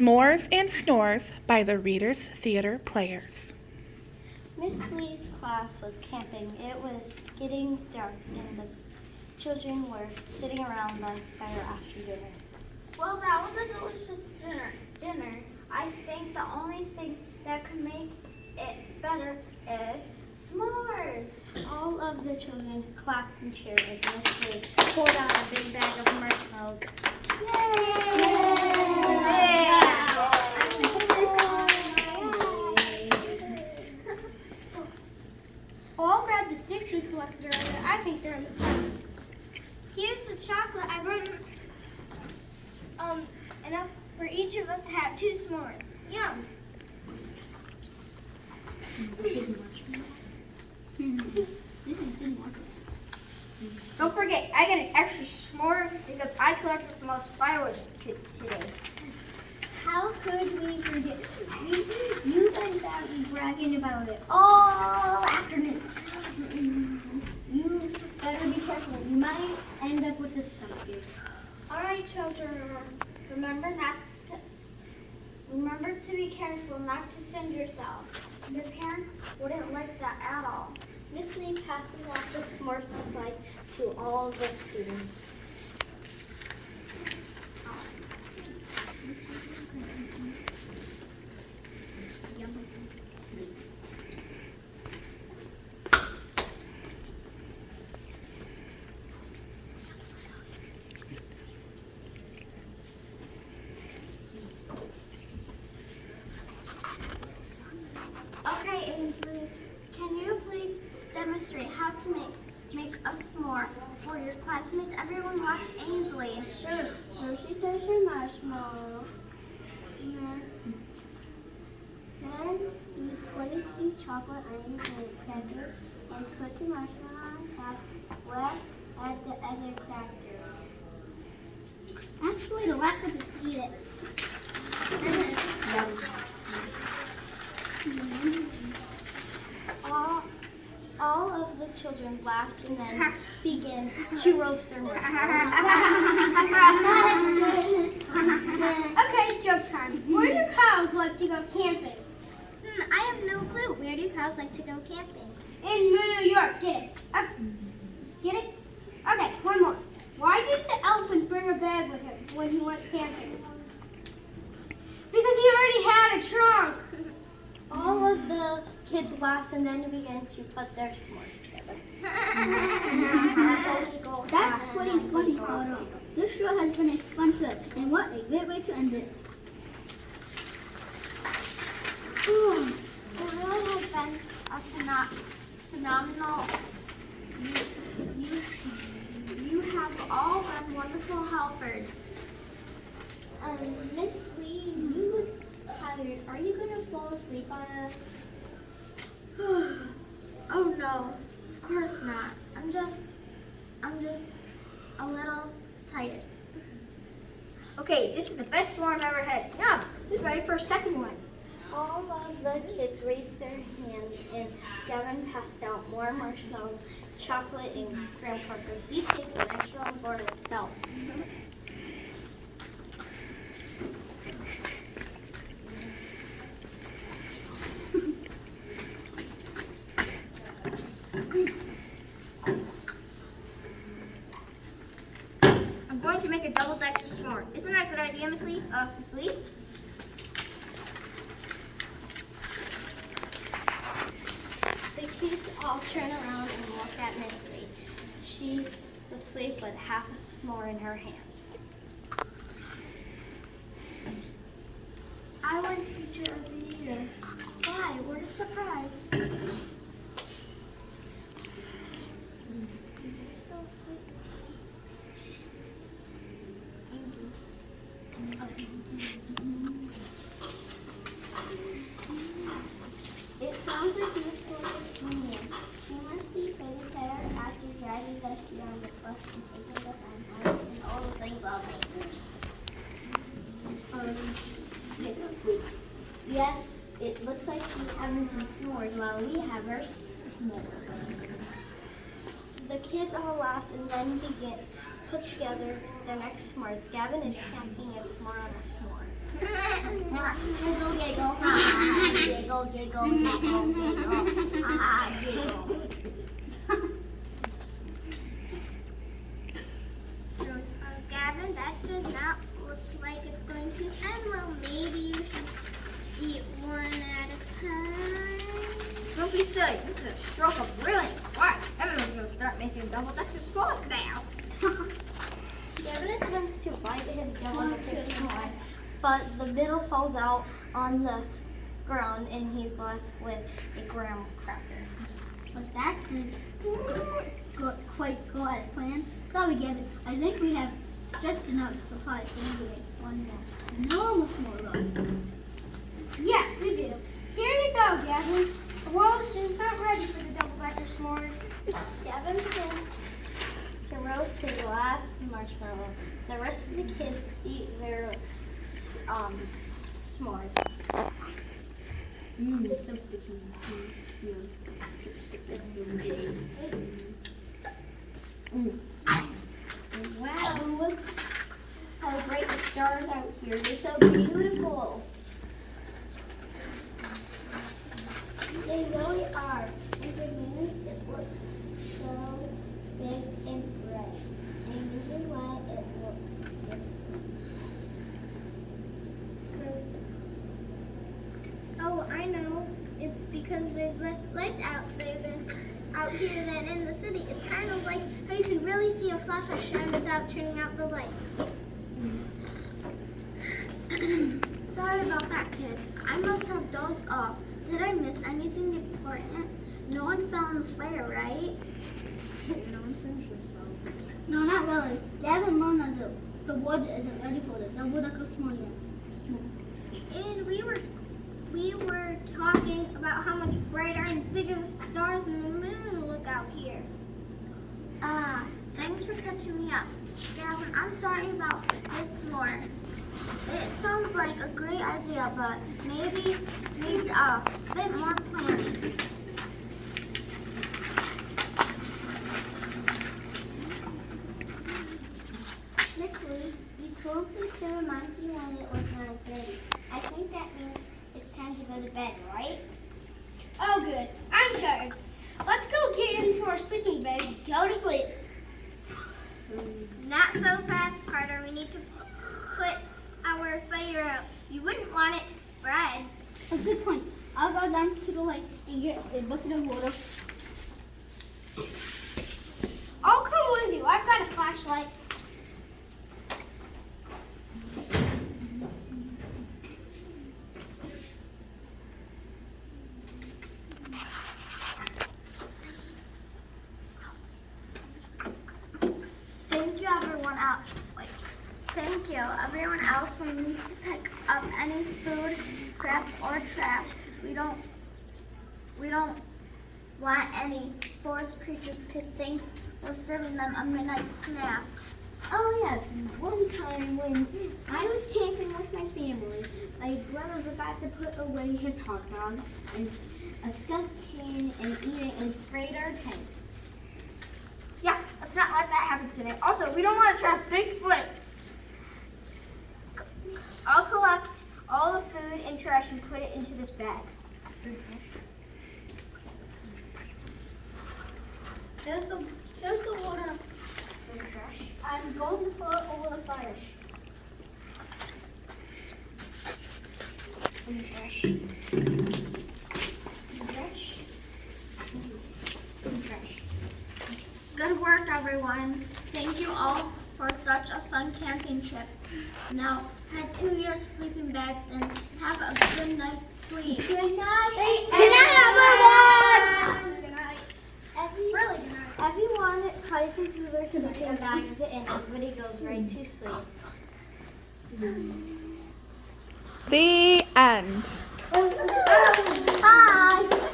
S'mores and Snores by the Readers Theater Players. Miss Lee's class was camping. It was getting dark and the children were sitting around the fire after dinner. Well, that was a delicious dinner. I think the only thing that could make it better is s'mores. All of the children clapped and cheered as Miss Lee pulled out a big bag of marshmallows. All grabbed the sticks we collected earlier. I think they're in the tent. Here's the chocolate. I brought enough for each of us to have 2 s'mores. Yum. This is good market. Don't forget, I get an extra s'more because I collected the most firewood today. How could we forget? You've been bragging about it all afternoon. You better be careful. You might end up with a stomachache. All right, children, remember to be careful not to send yourself. Your parents wouldn't like that at all. Miss Lee passes out the s'more supplies to all of the students. Okay, Ainsley, can you please demonstrate how to make a s'more for your classmates? Everyone watch Ainsley. Sure. First you take your marshmallow. Then you place the chocolate and cracker and put the marshmallow on top. Last, add the other cracker. Actually, the last step is to eat it. All of the children laughed and then began to roast their marshmallows. Okay, joke time. Where do cows like to go camping? I have no clue. Where do cows like to go camping? In New York. Get it? Get it? Okay, one more. Why did the elephant bring a bag with him when he went camping? Because he already had a trunk. All of the kids laughed and then began to put their s'mores together. That's pretty funny, Otto. This show has been a fun trip, and what a great way to end it. It really has been a phenomenal. You have all been wonderful helpers. Miss Lee, you look tired. Are you going to fall asleep on us? Oh no, of course not. I'm just a little tired. Okay, this is the best s'more I've ever had. Yum! Who's ready for a second one? All of the kids raised their hands and Gavin passed out more marshmallows, chocolate, and graham crackers. Each takes an extra one for itself. I'm going to make a double-decker s'more. Isn't that a good idea, Miss Lee? Miss Lee? The kids all turn around and look at Miss Lee. She's asleep with half a s'more in her hand. I won Teacher of the Year. Why? What a surprise. Still asleep. It sounds like Miss Lee is swinging. She must be babysitter after driving us here on the bus and taking us on hikes and all the things all day. Yes, it looks like she's having some s'mores while we have our s'mores. The kids all laughed and then began put together the next s'mores. Gavin is snacking a s'more on a s'more. Giggle, giggle, giggle, giggle. Ah, giggle. Gavin, that does not look like it's going to end well. Maybe you should eat one at a time. Don't be silly. This is a stroke of brilliance. Why? Everyone's going to start making double-Dutch s'mores now. Gavin attempts to bite his double-Dutch s'more, but the middle falls out on the ground and he's left with a graham cracker. But that didn't quite go as planned. Sorry, Gavin. I think we have just enough supplies to make one more. No more run. Yes, we do. Here you go, Gavin. The world is just not ready for the double-Dutch s'mores. Gavin begins to roast his last marshmallow. The rest of the kids eat their s'mores. So sticky. So sticky. Wow, how bright the stars out here. They're so beautiful. They really are. And the moon, it looks so big and bright. And moving why it looks different. Oh, I know. It's because there's less lights out here than in the city. It's kind of like how you can really see a flashlight shine without turning out the lights. Sorry about that, kids. I must have dozed off. Did I miss anything important? No one fell in the fire, right? No, not really. Gavin learned that the wood isn't ready for the double-Dutch s'more yet. And we were talking about how much brighter and bigger the stars and the moon look out here. Thanks for catching me up. Gavin, I'm sorry about this s'more. It sounds like a great idea, but maybe needs a bit more planning. Miss Lee, you told me to remind you when it was 9:30. I think that means it's time to go to bed, right? Oh, good. I'm tired. Let's go get into our sleeping bag and go to sleep. Not so fast, Carter. We need to put our fire out. You wouldn't want it to spread. A good point. I'll go down to the lake and get a bucket of water. I'll come with you. I've got a flashlight. Thank you. Everyone else will need to pick up any food, scraps, or trash. We don't want any forest creatures to think we're serving them a midnight snack. Oh yes, one time when I was camping with my family, my brother forgot to put away his hot dog, and a skunk came and ate it and sprayed our tent. Yeah, let's not let that happen today. Also, we don't want to trap Bigfoot. I'll collect all the food and trash and put it into this bag. Here's the water. Trash. I'm going to put it over the fire. Trash. Trash. Trash. Good work, everyone. Thank you all for such a fun camping trip. Now, head to your sleeping bags and have a good night's sleep. Good night. Good night, everyone. Good night. Really good night. Everyone hides into their sleeping bags and everybody goes right to sleep. The end. Bye.